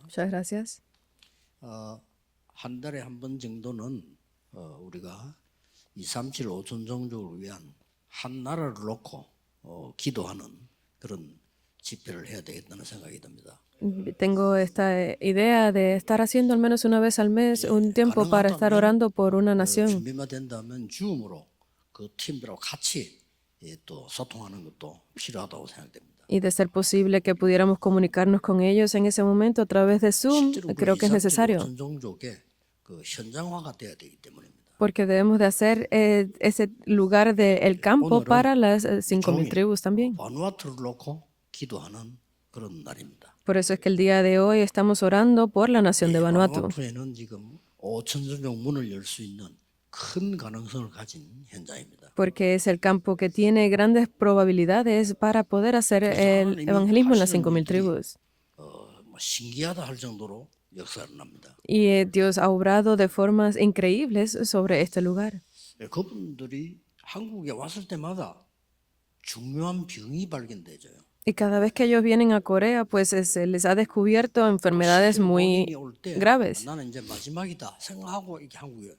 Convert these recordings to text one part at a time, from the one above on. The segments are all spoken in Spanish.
Muchas gracias. 한 달에 한 번 정도는 우리가 2, 3, 7, 5천 종족을 위한 한 나라를 놓고 기도하는 그런 집회를 해야 되겠다는 생각이 듭니다. Tengo esta idea de estar haciendo al menos una vez al mes un tiempo para estar 가능하다면 orando por una nación. 준비만 된다면 줌으로 그 팀들하고 같이 또 소통하는 것도 필요하다고 생각됩니다. Y de ser posible que pudiéramos comunicarnos con ellos en ese momento a través de Zoom, 실제로 creo que es 2, 3, 7, necesario. 5천 종족의 그 현장화가 돼야 되기 때문입니다. Porque debemos de hacer ese lugar del campo para las 5,000 tribus también. 바누아투를 놓고 기도하는 그런 날입니다. Por eso es que el día de hoy estamos orando por la nación de Vanuatu. 바누아투에는 지금 5천 종족 문을 열 수 있는 큰 가능성을 가진 현장입니다. Porque es el campo que tiene grandes probabilidades para poder hacer el evangelismo en las 5,000 tribus. 뭐 신기하다 할 정도로 역사를 합니다. Y Dios ha obrado de formas increíbles sobre este lugar. 그분들이 한국에 왔을 때마다 중요한 병이 발견되죠. Y cada vez que ellos vienen a Corea, pues se les ha descubierto enfermedades muy graves. 나는 이제 마지막이다 생각하고 이렇게 한국에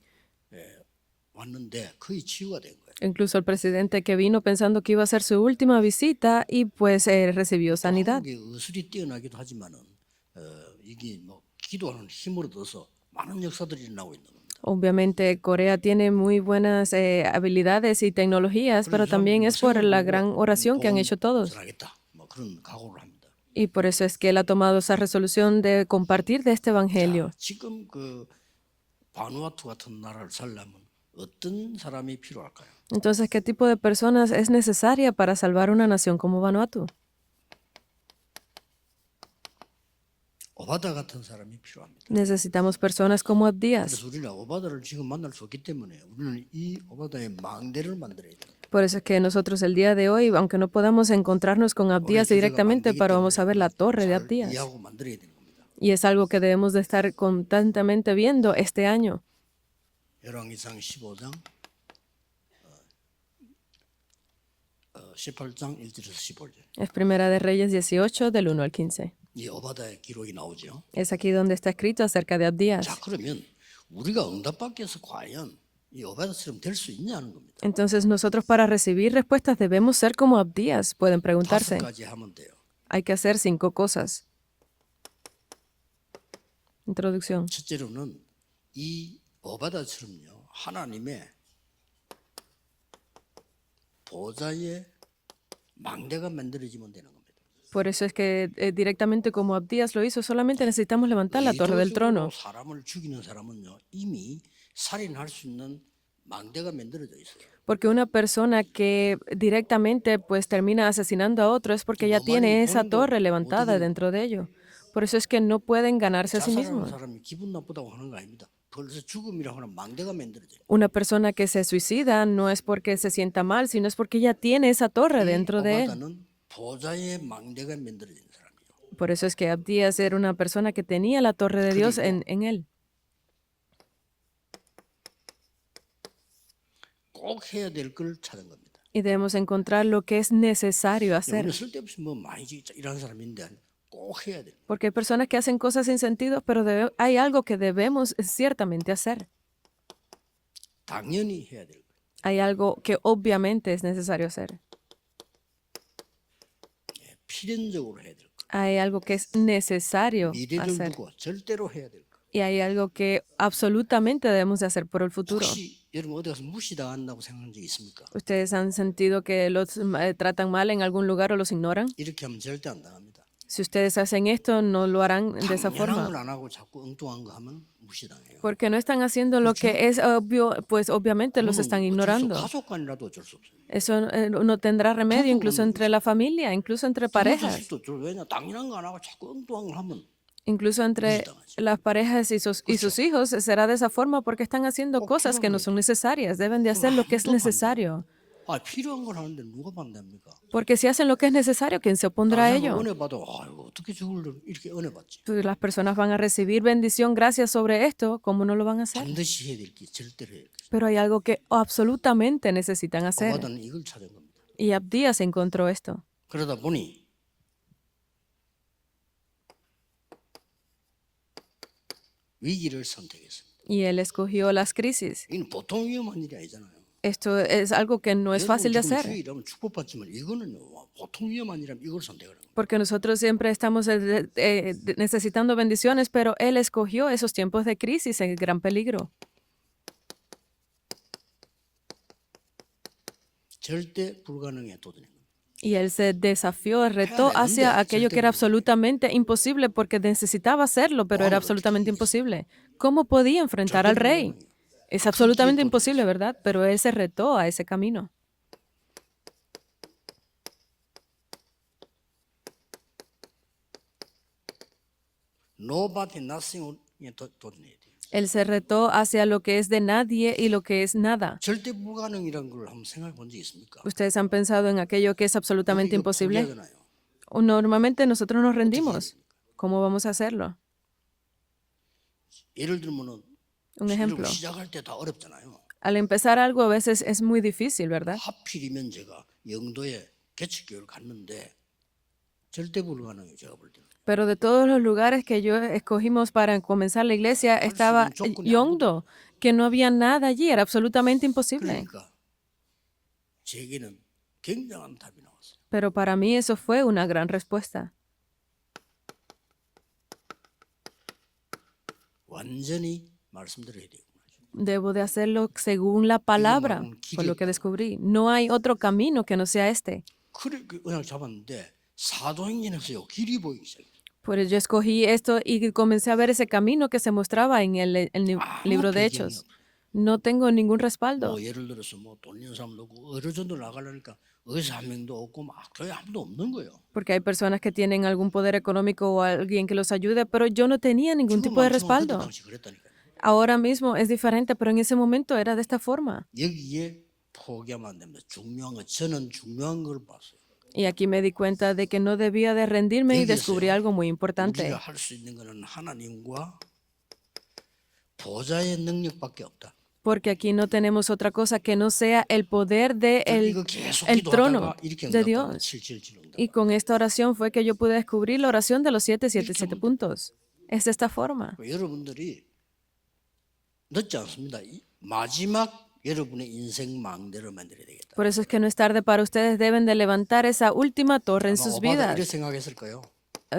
왔는데 거의 치유가 된 거예요. Incluso el presidente que vino pensando que iba a ser su última visita y pues recibió sanidad. 한국의 의술이 뛰어나기도 하지만은 이게 뭐 기도하는 힘을 얻어서 많은 역사들이 일어나고 있는 겁니다. Obviamente Corea tiene muy buenas habilidades y tecnologías, pero también es por la gran oración que han hecho todos. 전하겠다. 뭐 그런 각오를 합니다. Y por eso es que él ha tomado esa resolución de compartir de este evangelio. 지금 그 바누아투 같은 나라를 살려면 어떤 사람이 필요할까요? Entonces, ¿qué tipo de personas es necesaria para salvar una nación como Vanuatu? 오바다 같은 사람이 필요합니다. Necesitamos personas como Abdías. 그래서 우리는 오바다를 지금 만날 수 없기 때문에 우리는 이 오바다의 망대를 만들어야 돼요. Por eso es que nosotros el día de hoy, aunque no podamos encontrarnos con Abdías directamente, pero vamos a ver la torre de Abdías. 이해하고 만들어야 되는 겁니다. Y es algo que debemos de estar constantemente viendo este año. 열왕기상 15장 18장 1절에서 15절. Es Primera de Reyes 18, del 1 al 15. 이 오바다의 기록이 나오죠. Es aquí donde está escrito acerca de Abdías. 자, 그러면 우리가 응답받기 위해서 과연 이 오바다처럼 될 수 있냐는 겁니다. Entonces nosotros para recibir respuestas debemos ser como Abdías, pueden preguntarse. 5가지 하면 돼요. Hay que hacer 5 cosas. Introducción. 첫째로는 이 오바다처럼요. 하나님의 보좌의 망대가 만들어지면 되는 겁니다. Por eso es que directamente como Abdías lo hizo, solamente necesitamos levantar la torre del trono. 사람을 죽이는 사람은요. 이미 살인할 수 있는 망대가 만들어져 있어요. Porque una persona que directamente pues termina asesinando a otro es porque ya tiene esa torre levantada dentro de ello. Por eso es que no pueden ganarse a sí 자살하는 mismos. 사람이 기분 나쁘다고 하는 거 아닙니다. 벌써 죽음이라고 하는 망대가 만들어져요. Una persona que se suicida no es porque se sienta mal, sino es porque ya tiene esa torre dentro de él. 오바다는 보좌의 망대가 만들어진 사람이에요. Por eso es que Abdías era una persona que tenía la torre de Dios en él. 꼭 해야 될 걸 찾은 겁니다. Y debemos encontrar lo que es necesario hacer. 우리는 쓸데없이 뭐 많이 이런 사람인데 꼭 해야 돼. Porque hay personas que hacen cosas sin sentido, pero hay algo que debemos ciertamente hacer. 당연히 해야 될 거. Hay algo que obviamente es necesario hacer. 필연적으로 해야 될 거. Hay algo que es necesario 미래를 hacer. 두고 절대로 해야 될 거. Y hay algo que absolutamente debemos de hacer por el futuro. 혹시 여러분 어디 가서 무시당한다고 생각한 적 있습니까? ¿Ustedes han sentido que los tratan mal en algún lugar o los ignoran? 이렇게 하면 절대 안 당합니다. Si ustedes hacen esto, no lo harán de esa 당연한 forma. 걸 안 하고 자꾸 엉뚱한 거 하면 무시당해요. Porque no están haciendo lo que es obvio, pues obviamente los están ignorando. 가족간이라도 어쩔 수 없어요. Eso no tendrá remedio, incluso entre la familia, incluso entre parejas, 부모도 왜냐 당연한 거 안 하고 자꾸 엉뚱한 걸 하면 incluso entre las parejas y sus hijos. Será de esa forma porque están haciendo cosas que no son necesarias. Deben de hacer lo que es necesario. 필요한 걸 하는데 누가 반대합니까? Porque si hacen lo que es necesario, ¿quién se opondrá a ello? 은혜 받아. 아이고 어떻게 저걸 이렇게 은혜 받지? Pues las personas van a recibir bendición, gracias sobre esto, ¿cómo no lo van a hacer? 반드시 해야 될 게 절대로 해야 될 게. Pero hay algo que absolutamente necesitan hacer. 오바다는 이걸 찾은 겁니다. Y Abdías encontró esto. 그러다 보니 위기를 선택했습니다. y él escogió las crisis. 이건 보통 위험한 일이 아니잖아요. Esto es algo que no es 여러분 fácil de 지금 hacer, 주일하면 축복받지만 이거는 보통 위험한 일이라면 이걸 선택하는 거예요. porque nosotros siempre estamos necesitando bendiciones, pero él escogió esos tiempos de crisis, en gran peligro. 절대 불가능에 도전한 겁니다. Y él se desafió, retó 되는데 hacia aquello que era 절대 불가능해. absolutamente imposible porque necesitaba hacerlo, pero era Wow, absolutamente 어떻게 imposible. ¿Cómo podía enfrentar al 절대 rey? 불가능해요. Es 그 absolutamente 길에 imposible, 도전했어요. ¿verdad? Pero él se retó a ese camino. Nobody, nothing에 도전해야 돼요. Él se retó hacia lo que es de nadie y lo que es nada. 절대 불가능이라는 걸 한번 생각해 본 적 있습니까? ¿Ustedes han pensado en aquello que es absolutamente 이거 imposible? 포기하잖아요. O normalmente nosotros nos rendimos. ¿Cómo vamos a hacerlo? 예를 들면은 Un ejemplo. 시작할 때 다 어렵잖아요. Al empezar algo a veces es muy difícil, ¿verdad? 하필이면 제가 영도에 개척교회를 갔는데 절대 불가능해요. 제가 볼 때는. Pero de todos los lugares que yo escogimos para comenzar la iglesia estaba Yongdo, que no había nada allí, era absolutamente imposible. 그러니까 제게는 굉장한 답이 나왔어요. Pero para mí eso fue una gran respuesta. 완전히 말씀드려야 되구나. Debo de hacerlo según la palabra, fue lo que descubrí. No hay otro camino que no sea este. 그래 그냥 잡았는데 사도행전에서요 길이 보이기 시작해요. Pues yo escogí esto y comencé a ver ese camino que se mostraba en el libro de Hechos. No tengo ningún respaldo. 뭐 예를 들어서 뭐 돈 있는 사람도 없고 어르전도 나가려니까 의사 한 명도 없고 막 거의 아무도 없는 거예요. Porque hay personas que tienen algún poder económico o alguien que los ayude, pero yo no tenía ningún tipo de 그때 respaldo. 당시 그랬다니까요. Ahora mismo es diferente, pero en ese momento era de esta forma. 여기에 포기하면 안 됩니다. 중요한 거 저는 중요한 걸 봤어요. Y aquí me di cuenta de que no debía de rendirme y Fíjese, descubrí algo muy importante. 우리가 할 수 있는 거는 하나님과 보좌의 능력밖에 없다. Porque aquí no tenemos otra cosa que no sea el poder de 이거 계속 el trono 기도하다가 이렇게 de 응답받는 Dios. 777 응답. Y con esta oración fue que yo pude descubrir la oración de los 777 puntos. Es de esta forma. 여러분들이 늦지 않습니다. 마지막 여러분의 인생 망대를 만들어야 되겠다. Por eso es que no es tarde para ustedes, deben de levantar esa última torre en 아마 sus 오바도 이렇게 vidas. 생각했을 거예요.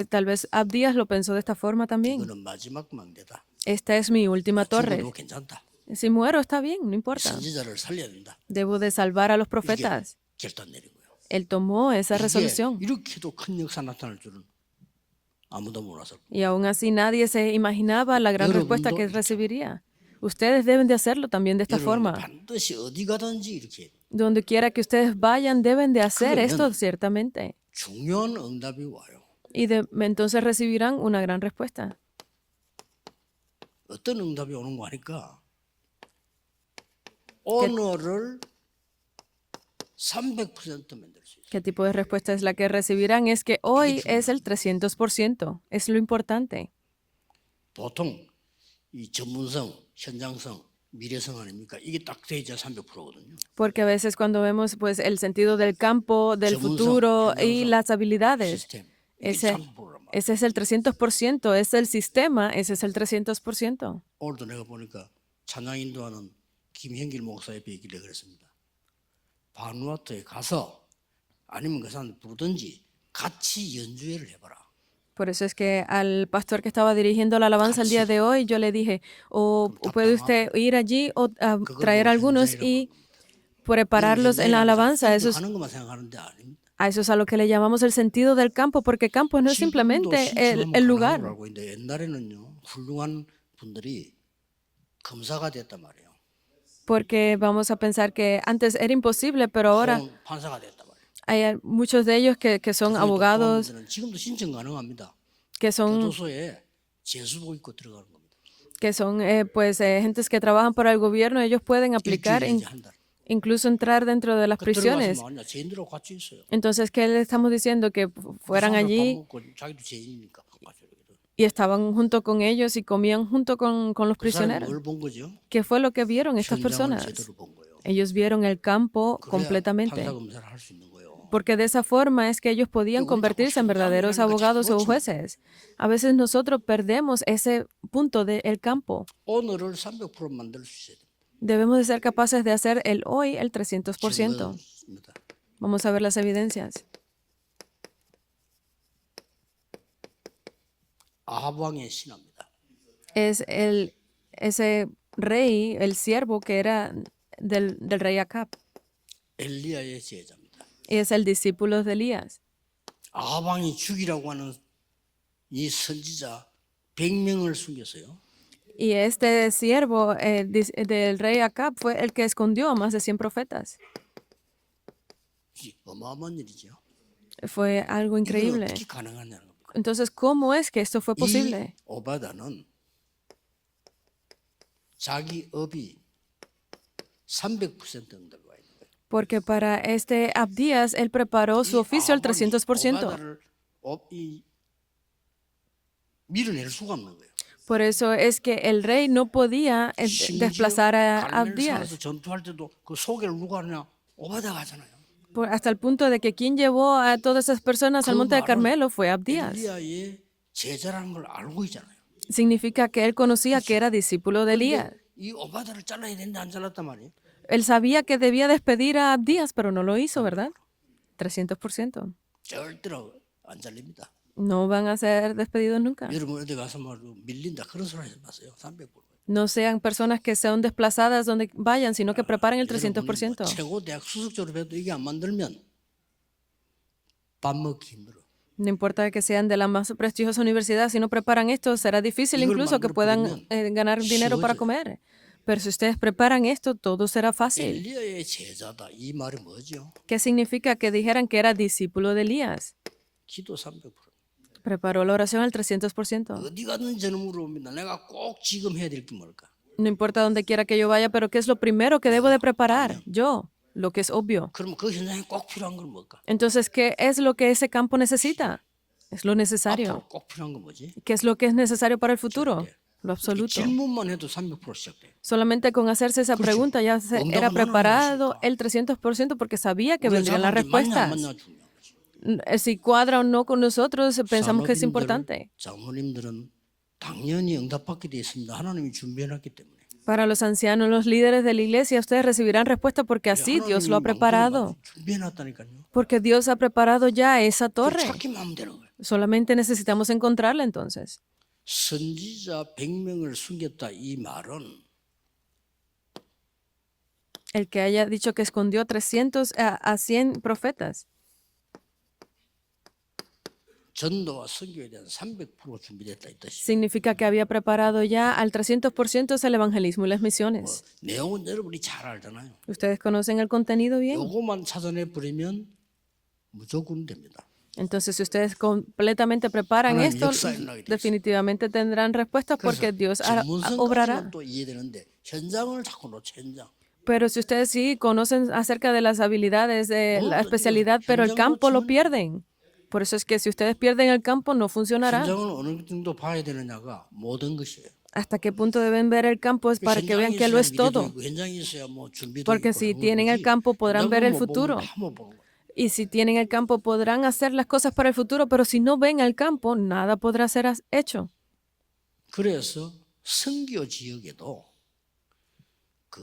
Tal vez Abdías lo pensó de esta forma también. 이거는 마지막 망대다. Esta es mi última torre. 죽어도 괜찮다. Si muero está bien, no importa. 선지자를 살려야 된다. Debo de salvar a los 이게 profetas. 결단 내린 거예요. Él tomó esa 이게 resolución. 이렇게도 큰 역사 나타날 줄은 아무도 몰랐을 거예요. Y aún así nadie se imaginaba la gran respuesta que recibiría. Ustedes deben de hacerlo también de esta 여러분 forma. 반드시 어디 가든지 이렇게 Donde quiera que ustedes vayan, deben de hacer 그러면 esto ciertamente. 중요한 응답이 와요. Y entonces recibirán una gran respuesta. 어떤 응답이 오는 거 하니까 오늘을 300% 만들 수 있어요. ¿Qué tipo de respuesta es la que recibirán? Es que hoy es el 300%. Es lo importante. 보통 이 전문성, 현장성, 미래성 아닙니까? 이게 딱 돼야 300%거든요. Porque a veces cuando vemos pues el sentido del campo, del 전문성, futuro y 현장성, las habilidades, 시스템. 이게 ese, 300%란 말이에요. ese es el 300%, es el sistema, ese es el 300%. 오늘도 내가 보니까 찬양 인도하는 김현길 목사의 얘기를 그랬습니다. 바누아투에 가서 아니면 그 사람 부르든지 같이 연주회를 해봐라. Por eso es que al pastor que estaba dirigiendo la alabanza el día de hoy, yo le dije, o puede usted ir allí o traer algunos y prepararlos en la alabanza. Eso es, 하는 것만 생각하는데 아닙니다. a eso es a lo que le llamamos el sentido del campo, porque campo no es simplemente el lugar. 알고 있는데 옛날에는요 훌륭한 분들이 검사가 됐단 말이에요. Porque vamos a pensar que antes era imposible, pero ahora 판사가 됐단 말이에요. hay muchos de ellos que son abogados, 그분들은 지금도 신청 가능합니다. que son 교도소에 재수복 입고 들어가는 겁니다. gentes que trabajan para el gobierno. Ellos pueden aplicar, 일주일에 이제 한 달. incluso entrar dentro de las 그 prisiones. 들어가서 뭐냐 죄인들하고 같이 있어요. Entonces, ¿qué le estamos diciendo? Que fueran 밥 allí 먹고 자기도 죄인이니까 같이 이렇게. y estaban junto con ellos y comían junto con los 그 사람이 prisioneros. 뭘 본 거죠? ¿Qué fue lo que vieron estas 현장을 personas? 제대로 본 거예요. Ellos vieron el campo 그래야 completamente. 판사 검사를 할 수 있는 거예요. porque de esa forma es que ellos podían convertirse en verdaderos abogados o jueces. A veces nosotros perdemos ese punto del campo. 오늘을 300% 만들 수 있어야 됩니다. Debemos de ser capaces de hacer el hoy el 300%. 증거입니다. Vamos a ver las evidencias. 아합 왕의 신하입니다. Es ese rey, el siervo que era del rey Acab. 엘리야의 제자입니다. Y es el discípulo de Elías. 아합 왕이 죽이라고 하는 이 선지자 100명을 숨겼어요. Y este siervo del rey Acab fue el que escondió a más de 100 profetas. 어마어마한 일이죠. Fue algo 이건 increíble. 어떻게 가능하냐는 겁니다. Entonces, ¿cómo es que esto fue 이 posible? 오바다는 자기 업이 300% 응답이 있는 거예요. Porque para este Abdías, él preparó su oficio al 300%. 오바다를 밀어낼 수가 없는 거예요. Por eso es que el rey no podía desplazar a Abdías. 갈멜산에서 전투할 때도 그 소개를 누가 하냐? 오바다가 하잖아요. Hasta el punto de que quien llevó a todas esas personas al monte de Carmelo fue Abdías. 엘리야의 제자라는 걸 알고 있잖아요. Significa que él conocía que era discípulo de Elías. 이 오바다를 잘라야 되는데 안 잘랐단 말이에요. Él sabía que debía despedir a Abdías, pero no lo hizo, ¿verdad? 300%. 절대로 안 잘립니다. No van a ser despedidos nunca. 여러분 어디 가서 말로 밀린다 그런 소리 하지 마세요. 300%. No sean personas que sean desplazadas donde vayan, sino que preparen el 여러분 300%. 최고 대학 수석 졸업해도 이게 안 만들면 밥 먹기 힘들어. No importa que sean de la más prestigiosa universidad, si no preparan esto, será difícil incluso que puedan ganar dinero para comer. Pero si ustedes preparan esto, todo será fácil. 엘리야의 제자다 이 말이 뭐죠? ¿Qué significa que dijeran que era discípulo de Elías? 기도 300%. Preparó la oración al 300%. 어디 갔는지 저는 물어봅니다. 내가 꼭 지금 해야 될 게 뭘까? No importa donde quiera que yo vaya, pero ¿qué es lo primero que debo de preparar? Yo, lo que es obvio. 그러면 그 현장에 꼭 필요한 건 뭘까? Entonces, ¿qué es lo que ese campo necesita? Es lo necesario. 앞으로 꼭 필요한 건 뭐지? ¿Qué es lo que es necesario para el futuro? Lo absoluto. 질문만 해도 300% 시작돼. Solamente con hacerse esa pregunta ya era preparado el 300% porque sabía que vendrían las respuestas. Si cuadra o no con nosotros, pensamos que es importante. 장로님들은 당연히 응답받게 되어 있습니다. 하나님이 준비해놨기 때문에. Para los ancianos, los líderes de la iglesia, ustedes recibirán respuesta porque así Dios lo ha preparado. 준비해놨다니까요. Porque Dios ha preparado ya esa torre. 찾기만 하면 되는 거예요. Solamente necesitamos encontrarla entonces. 선지자 100명을 숨겼다 이 말은 El que haya dicho que escondió 300 a 100 profetas. 전도와 선교에 대한 300% 준비됐다 이 뜻이에요. Significa que había preparado ya al 300% el evangelismo y las misiones. 내용은 여러분이 잘 알잖아요. Ustedes conocen el contenido bien. 요거만 찾아내 버리면 무조건 됩니다. Entonces, si ustedes completamente preparan 하나님 esto, 역사에 일어나게 돼 있어요. definitivamente tendrán respuestas porque Dios obrará. 전문성까지는 또 이해되는데 현장을 자꾸 놓쳐 현장. Pero si ustedes sí conocen acerca de las habilidades de la especialidad, pero el campo lo pierden. Por eso es que si ustedes pierden el campo, no funcionará. 현장을 어느 정도 봐야 되느냐가 모든 것이에요. ¿Hasta qué punto deben ver el campo? Es para que vean que lo es todo. 현장이 있어야 뭐 준비도 Porque 있고 si 그런 tienen el 거지. campo, podrán ver el 현장은 뭐 futuro. 보면 한번 보는 거예요. Y si tienen el campo, podrán hacer las cosas para el futuro, pero si no ven el campo, nada podrá ser hecho. 그래서 선교 지역에도 그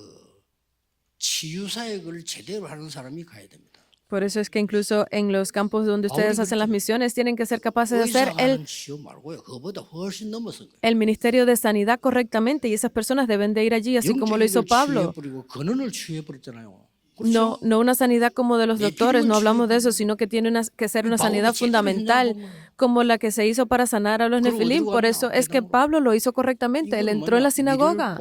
치유 사역을 제대로 하는 사람이 가야 됩니다. Por eso es que incluso en los campos donde ustedes hacen las misiones, tienen que ser capaces de hacer 의사가 하는 치유 말고요. 그거보다 훨씬 넘어선 거예요. el ministerio de sanidad correctamente y esas personas deben de ir allí, así como lo hizo 영적인 걸 Pablo. 치유해버리고 근원을 치유해버렸잖아요. No, no una sanidad como de los doctores, no hablamos de eso, sino que tiene que ser una sanidad fundamental, como la que se hizo para sanar a los nefilim. Por eso es que Pablo lo hizo correctamente. Él entró en la sinagoga.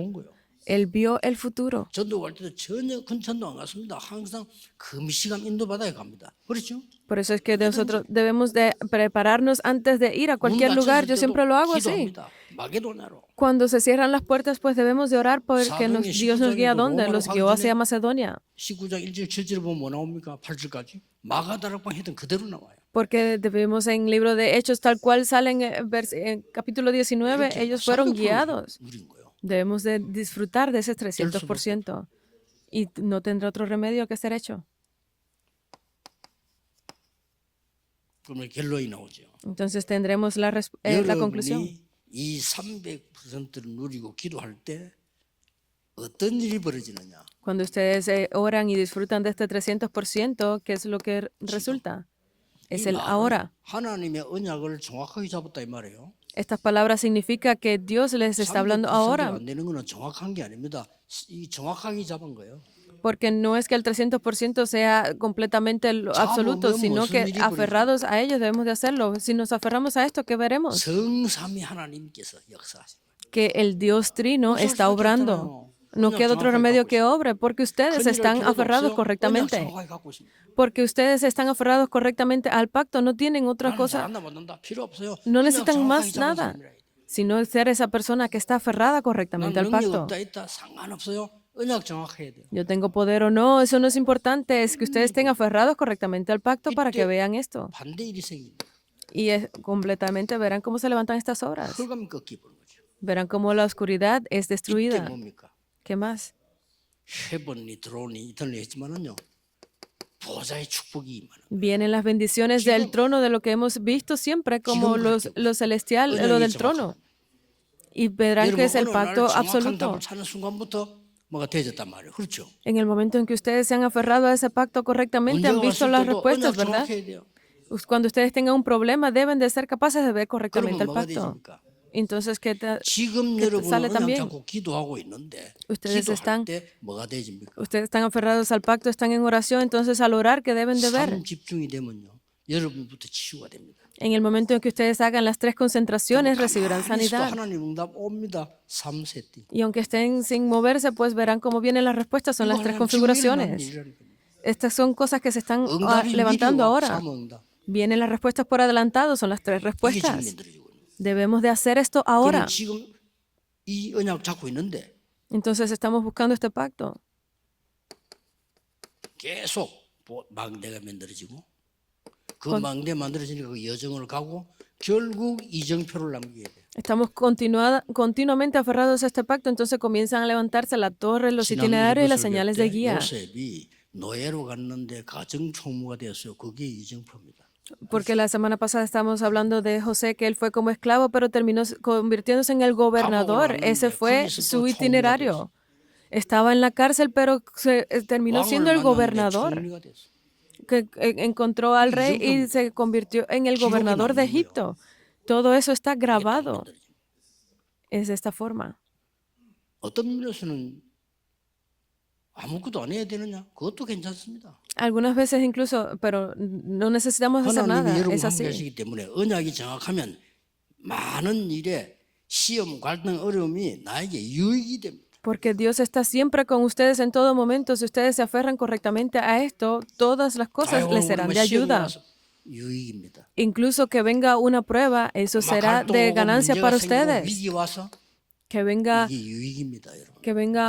Él vio el futuro. 전도 갈 때도 전혀 근천도 안 갔습니다. 항상 금시간 인도받아야 갑니다. 그렇죠? Por eso es que nosotros debemos de prepararnos antes de ir a cualquier lugar. Yo siempre lo hago así. 마게도냐로. Cuando se cierran las puertas, pues debemos de orar porque Dios nos guía a dónde. Los guió hacia Macedonia. 19장 1절 7절 보면 뭐 나옵니까? 8절까지. 마가다락방 했던 그대로 나와요. Porque vemos en el libro de Hechos, tal cual salen en capítulo 19, ellos fueron guiados. 누린 거예요. Debemos de disfrutar de ese 300% y no tendrá otro remedio que ser hecho. 그러면 결론이 나오죠. Entonces tendremos la conclusión. 여러분이 이 300%를 누리고 기도할 때 어떤 일이 벌어지느냐? Cuando ustedes oran y disfrutan de este 300%, ¿qué es lo que resulta? Es el ahora. 하나님의 언약을 정확하게 잡았다 이 말이에요. Estas palabras significa que Dios les está hablando 300%가 ahora, 안 되는 거는 정확한 게 아닙니다. 이 정확하게 잡은 거예요. porque no es que el 300% sea completamente lo absoluto, sino que aferrados a ellos debemos de hacerlo. Si nos aferramos a esto, ¿qué veremos? 성삼위 하나님께서 역사하십니다. Que el Dios Trino está obrando. No queda otro remedio que obre, porque ustedes están aferrados correctamente. Porque ustedes están aferrados correctamente al pacto, no tienen otra cosa, no necesitan más nada, sino ser esa persona que está aferrada correctamente al pacto. Yo tengo poder o no, eso no es importante, es que ustedes estén aferrados correctamente al pacto para que vean esto. Y completamente verán cómo se levantan estas obras. Verán cómo la oscuridad es destruida. ¿Qué más? Vienen las bendiciones del trono, de lo que hemos visto siempre como lo celestial, lo del trono. Y verán que es el pacto absoluto. En el momento en que ustedes se han aferrado a ese pacto correctamente, han visto las respuestas, ¿verdad? Cuando ustedes tengan un problema, deben de ser capaces de ver correctamente el pacto. Entonces, ¿qué sale también? Ustedes están aferrados al pacto, están en oración, entonces al orar, ¿qué deben de ver? En el momento en que ustedes hagan las 3 concentraciones, recibirán sanidad. Y aunque estén sin moverse, pues verán cómo vienen las respuestas. Son las 3 configuraciones. Estas son cosas que se están levantando ahora. Vienen las respuestas por adelantado, son las 3 respuestas. Debemos de hacer esto ahora. Entonces estamos buscando este pacto. 계속 망대가 만들어지고 그 망대 만들어지니까 그 여정을 가고 결국 이정표를 남기게 돼. Estamos continuamente aferrados a este pacto, entonces comienzan a levantarse la torre, los itinerarios y las señales de guía. 요셉이 노예로 갔는데 가정 총무가 되었어요. 그게 이정표입니다. Porque la semana pasada estábamos hablando de José, que él fue como esclavo, pero terminó convirtiéndose en el gobernador. Ese fue su itinerario. Estaba en la cárcel, pero terminó siendo el gobernador, que encontró al rey y se convirtió en el gobernador de Egipto. Todo eso está grabado. Es de esta forma. Algunas veces incluso, pero no necesitamos hacer nada. Es así. 언약이 정확하면 많은 일에 시험, 갈등, 어려움이 나에게 유익이 됩니다. Porque Dios está siempre con ustedes en todo momento. Si ustedes se aferran correctamente a esto, todas las cosas les serán de ayuda. Incluso que venga una prueba, eso será de ganancia para ustedes. Que venga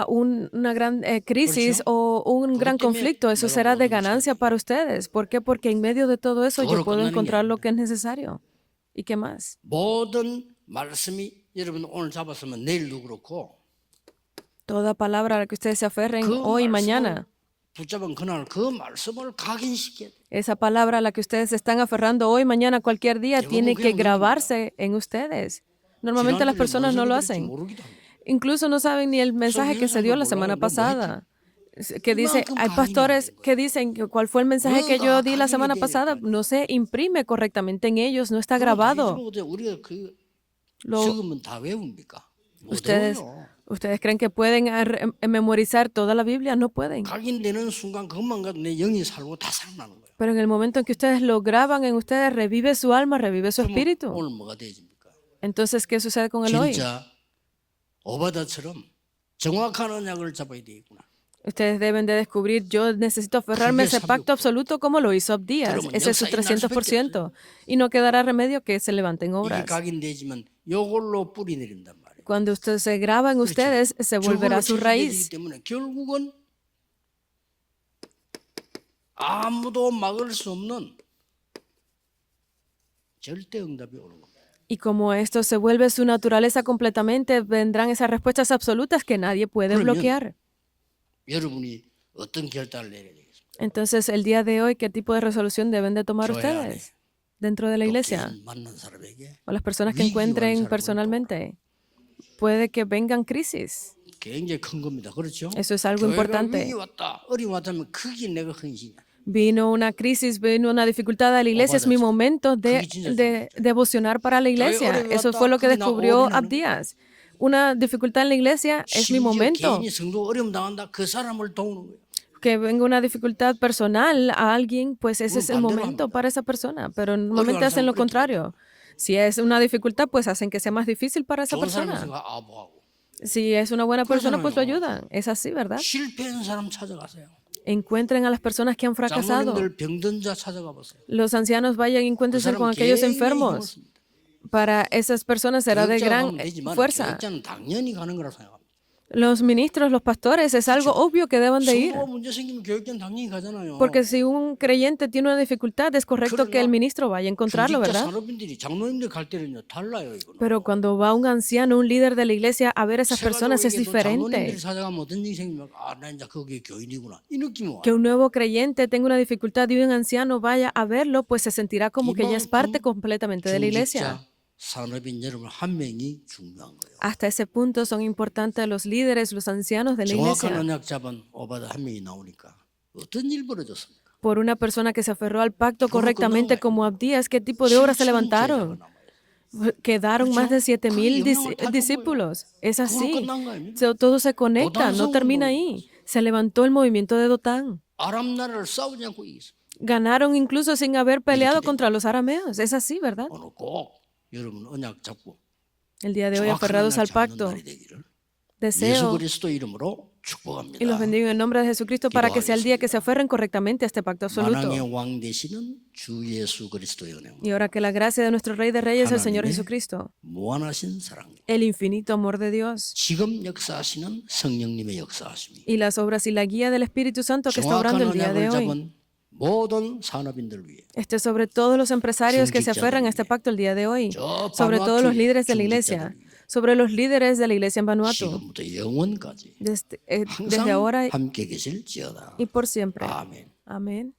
una gran crisis o un gran conflicto, eso será de ganancia para ustedes. ¿Por qué? Porque en medio de todo eso yo puedo encontrar lo que es necesario. ¿Y qué más? Toda palabra a la que ustedes se aferren hoy y mañana, esa palabra a la que ustedes se están aferrando hoy, mañana, cualquier día, tiene que grabarse en ustedes. Normalmente las personas no lo hacen. Incluso no saben ni el mensaje que se dio la semana pasada. Que dice, hay pastores que dicen cuál fue el mensaje que yo di la semana pasada. No se imprime correctamente en ellos, no está grabado. ¿Ustedes creen que pueden memorizar toda la Biblia? No pueden. Pero en el momento en que ustedes lo graban en ustedes, revive su alma, revive su espíritu. Entonces, ¿qué sucede con el hoy? Ustedes deben de descubrir, yo necesito aferrarme a ese pacto absoluto como lo hizo Abdías. Ese es su 300%. Y no quedará remedio que se levanten obras. Cuando usted se graba en ustedes, se volverá su raíz. Y como esto se vuelve su naturaleza completamente, vendrán esas respuestas absolutas que nadie puede bloquear. Entonces, el día de hoy, ¿qué tipo de resolución deben de tomar ustedes? dentro de la 또 iglesia 개인 만난 사람에게 o las personas que 위기가 온 encuentren 사람은 personalmente. Puede que vengan crisis. 굉장히 큰 겁니다. 그렇죠? Eso es algo 교회가 importante. 위기 왔다, 어려움 왔다면 그게 내가 헌신이야. Vino una crisis, vino una dificultad a la iglesia. Es mi momento de devocionar para la iglesia. Eso fue lo que descubrió Abdías. Una dificultad en la iglesia es mi 심지어 momento. 개인이 성도 어려움 당한다, 그 사람을 도우는 거예요. Que venga una dificultad personal a alguien, pues ese es el 반대로 momento 합니다. para esa persona. Pero normalmente 어려워하는 hacen lo 사람은 contrario. Si es una dificultad, pues hacen que sea más difícil para esa 좋은 사람을 persona. 생각 아부하고 Si es una buena persona, pues lo 그러잖아요. ayudan. Es así, ¿verdad? 실패한 사람 찾아가세요. Encuentren a las personas que han fracasado. 장로님들 병든 자 찾아가 보세요. Los ancianos vayan y 그 encuéntrense con 사람 aquellos 굉장히 enfermos. 힘을 씁니다. Para esas personas será de 교육자가 gran 가면 되지만 fuerza. 교육자는 당연히 가는 거라 생각합니다. Los ministros, los pastores, es algo obvio que deben de ir. 성도가 문제 생기면 교육자는 당연히 가잖아요. Porque si un creyente tiene una dificultad, es correcto que el ministro vaya a encontrarlo, 교직자 ¿verdad? 산업인들이 장로님들 갈 때는요 달라요 이거는. Pero cuando va un anciano, un líder de la iglesia a ver a esas 세가지고 personas es 얘기해도 diferente. 장로님들이 찾아가면 어떤 일이 생기면 나 이제 거기 교인이구나 이 느낌이 와요. Que un nuevo creyente tenga una dificultad y un anciano vaya a verlo, pues se sentirá como que ya es parte completamente de la iglesia. 중직자 산업인 여러분 한 명이 중요한 거예요. Hasta ese punto son importantes los líderes, los ancianos de la 정확한 iglesia. 언약 잡은 오바다 한 명이 나오니까 어떤 일 벌어졌습니까? Por una persona que se aferró al pacto correctamente como Abdías, ¿qué tipo de obras se levantaron? Quedaron más de 7,000 discípulos. Es así. Todo se conecta, no termina ahí. Se levantó el movimiento de Dotán. 아람 나라를 싸우지 않고 이겼어. Ganaron incluso sin haber peleado contra los arameos. Es así, ¿verdad? 오늘 꼭 여러분 언약 잡고 El día de hoy, 정확한 aferrados 언약 al 잡는 pacto, 날이 되기를 예수 deseo 그리스도 이름으로 축복합니다. y los bendigo en el nombre de Jesucristo para que sea el día que se aferren correctamente a este pacto absoluto. 만왕의 왕 되시는 주 예수 그리스도의 은혜, Y ahora que la gracia de nuestro Rey de Reyes, el Señor Jesucristo, 무한하신 사랑, el infinito amor de Dios 지금 역사하시는 성령님의 역사하심이 y las obras y la guía del Espíritu Santo que está 정확한 obrando el día de 언약을 hoy 잡은 모든 산업인들 위해 esté sobre todos los empresarios que se aferran a este pacto el día de hoy, sobre todos los líderes de la iglesia, sobre los líderes de la iglesia en Vanuatu, 지금부터 영원까지 desde 항상 ahora 함께 계실지어다. y por siempre. 아멘. Amén.